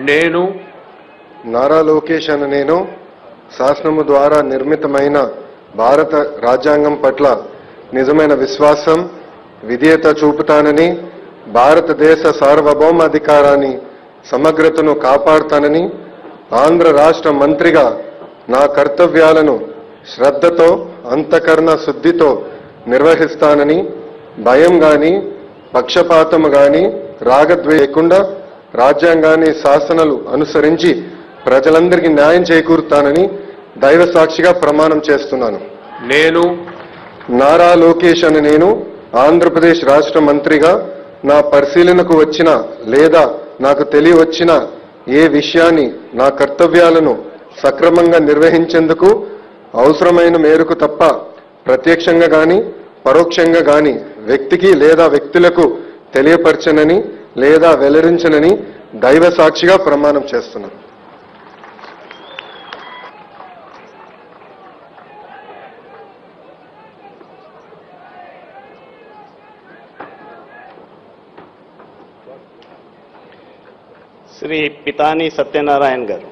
నేను నారా లోకేష్ అనే నేను శాసనము ద్వారా నిర్మితమైన భారత రాజ్యాంగం పట్ల నిజమైన విశ్వాసం విధేయత చూపుతానని భారతదేశ సార్వభౌమాధికారాన్ని సమగ్రతను కాపాడుతానని ఆంధ్ర రాష్ట్ర మంత్రిగా నా కర్తవ్యాలను శ్రద్ధతో అంతఃకరణ శుద్ధితో నిర్వహిస్తానని భయం గాని పక్షపాతము గాని రాగద్వేషం లేకుండా రాజ్యాంగాన్ని శాసనాలు అనుసరించి ప్రజలందరికీ న్యాయం చేకూరుతానని దైవ సాక్షిగా ప్రమాణం చేస్తున్నాను. నేను నారా లోకేష్ అని నేను ఆంధ్రప్రదేశ్ రాష్ట్ర మంత్రిగా నా పరిశీలనకు వచ్చిన లేదా నాకు తెలియవచ్చిన ఏ విషయాన్ని నా కర్తవ్యాలను సక్రమంగా నిర్వహించేందుకు అవసరమైన మేరకు తప్ప ప్రత్యక్షంగా గాని పరోక్షంగా గాని వ్యక్తికి లేదా వ్యక్తులకు తెలియపరచనని లేదా వెల్లడించనని దైవ సాక్షిగా ప్రమాణం చేస్తున్నాను. శ్రీ పితాని సత్యనారాయణ గారు.